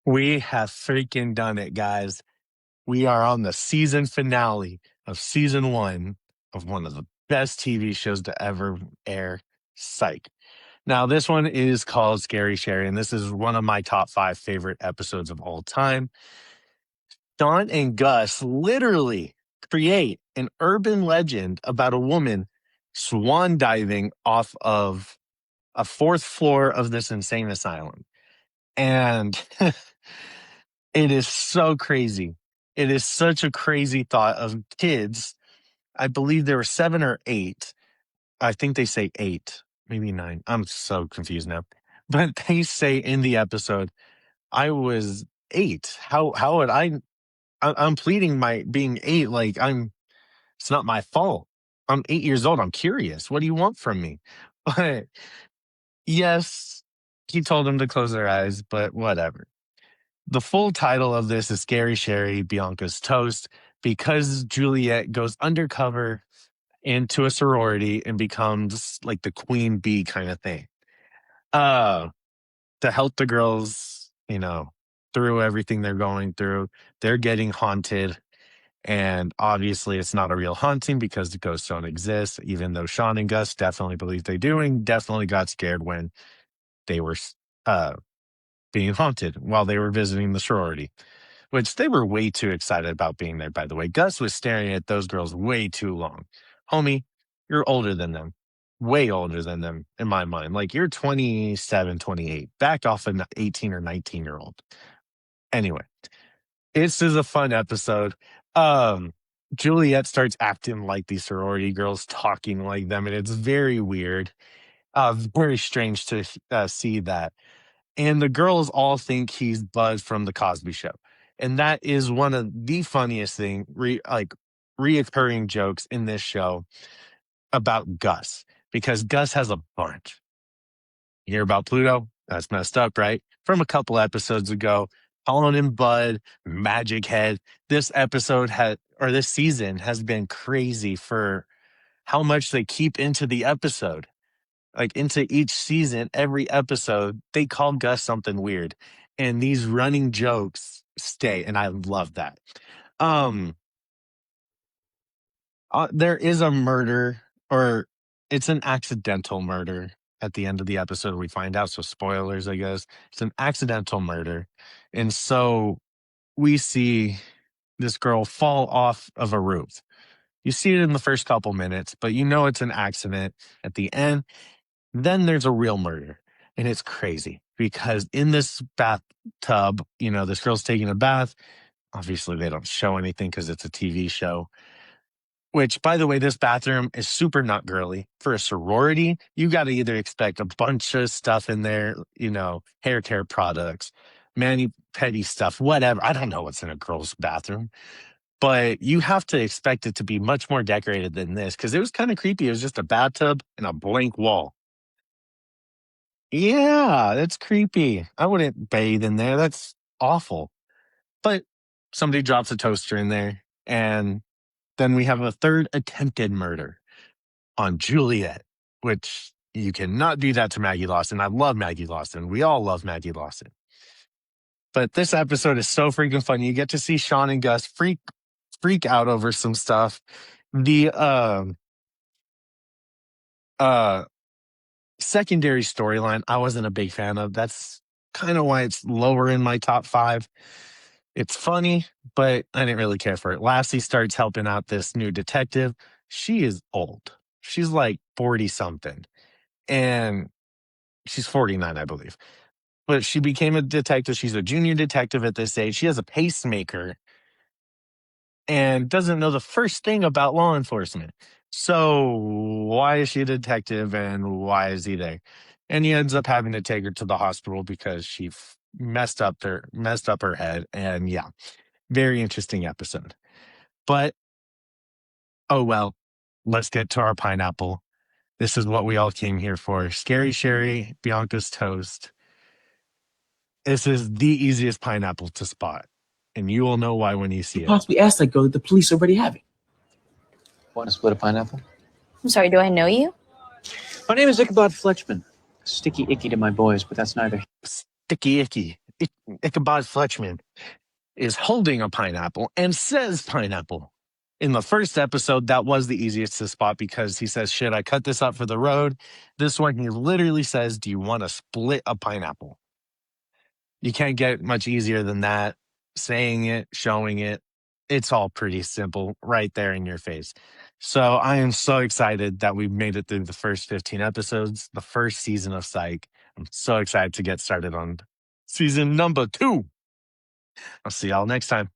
We have freaking done it, guys. We are on the season finale of season one of the best TV shows to ever air, Psych. Now, this one is called Scary Sherry, and this is one of my top five favorite episodes of all time. Dawn and Gus literally create an urban legend about a woman swan diving off of a fourth floor of this insane asylum. And it is so crazy. It is such a crazy thought of kids. I believe there were seven or eight. I think they say eight, maybe nine. I'm so confused now. But they say in the episode, I was eight. How would I'm pleading my being eight like it's not my fault. I'm 8 years old. I'm curious. What do you want from me? But yes, he told them to close their eyes, but whatever. The full title of this is Scary Sherry, Bianca's Toast, because Juliet goes undercover into a sorority and becomes like the queen bee kind of thing. Uh, to help the girls, through everything they're going through. They're getting haunted. And obviously, it's not a real haunting because the ghosts don't exist, even though Sean and Gus definitely believe they do and definitely got scared when they were uh, being haunted while they were visiting the sorority, which they were way too excited about being there, by the way. Gus was staring at those girls way too long. Homie, you're older than them, way older than them in my mind. Like you're 27, 28. Back off an 18 or 19-year-old. Anyway, this is a fun episode. Um, Juliet starts acting like these sorority girls, talking like them, and it's very weird. Very strange to see that. And the girls all think he's Buzz from the Cosby Show, and that is one of the funniest reoccurring jokes in this show about Gus, because Gus has a bunch. You hear about Pluto? That's messed up, right? From a couple episodes ago, calling him Bud, Magic Head. This season has been crazy for how much they keep into the episode. Like into each season, every episode, they call Gus something weird. And these running jokes stay, and I love that. Um, there is a murder, or it's an accidental murder at the end of the episode. We find out, so spoilers, I guess. It's an accidental murder, and so we see this girl fall off of a roof. You see it in the first couple minutes, but you know it's an accident at the end. Then there's a real murder, and it's crazy because in this bathtub, this girl's taking a bath. Obviously, they don't show anything because it's a TV show. Which, by the way, this bathroom is super not girly. For a sorority, you got to either expect a bunch of stuff in there, hair care products, mani petty stuff, whatever. I don't know what's in a girl's bathroom, but you have to expect it to be much more decorated than this because it was kind of creepy. It was just a bathtub and a blank wall. Yeah, that's creepy. I wouldn't bathe in there. That's awful. But somebody drops a toaster in there, and then we have a third attempted murder on Juliet, which you cannot do that to Maggie Lawson. I love Maggie Lawson. We all love Maggie Lawson. But this episode is so freaking funny. You get to see Sean and Gus freak out over some stuff. The uh secondary storyline I wasn't a big fan of. That's kind of why it's lower in my top five. It's funny, but I didn't really care for it. Lassie starts helping out this new detective. She is old. She's like 40 something. And she's 49, I believe. But she became a detective. She's a junior detective at this age. She has a pacemaker and doesn't know the first thing about law enforcement. So why is she a detective and why is he there? And he ends up having to take her to the hospital because she messed up her head. And yeah, very interesting episode. But oh well, let's get to our pineapple. This is what we all came here for. Scary Sherry, Bianca's Toast. This is the easiest pineapple to spot, and you will know why when you see You it. possibly asked that girl that the police already have it. Want to split a pineapple? I'm sorry, do I know you? My name is Ichabod Fletchman. Sticky icky to my boys, but that's neither. Sticky icky. Ichabod Fletchman is holding a pineapple and says pineapple. In the first episode, that was the easiest to spot because he says, "Shit, I cut this up for the road." This one, he literally says, "Do you want to split a pineapple?" You can't get much easier than that. Saying it, showing it, it's all pretty simple right there in your face. So I am so excited that we've made it through the first 15 episodes, the first season of Psych. I'm so excited to get started on season number 2. I'll see y'all next time.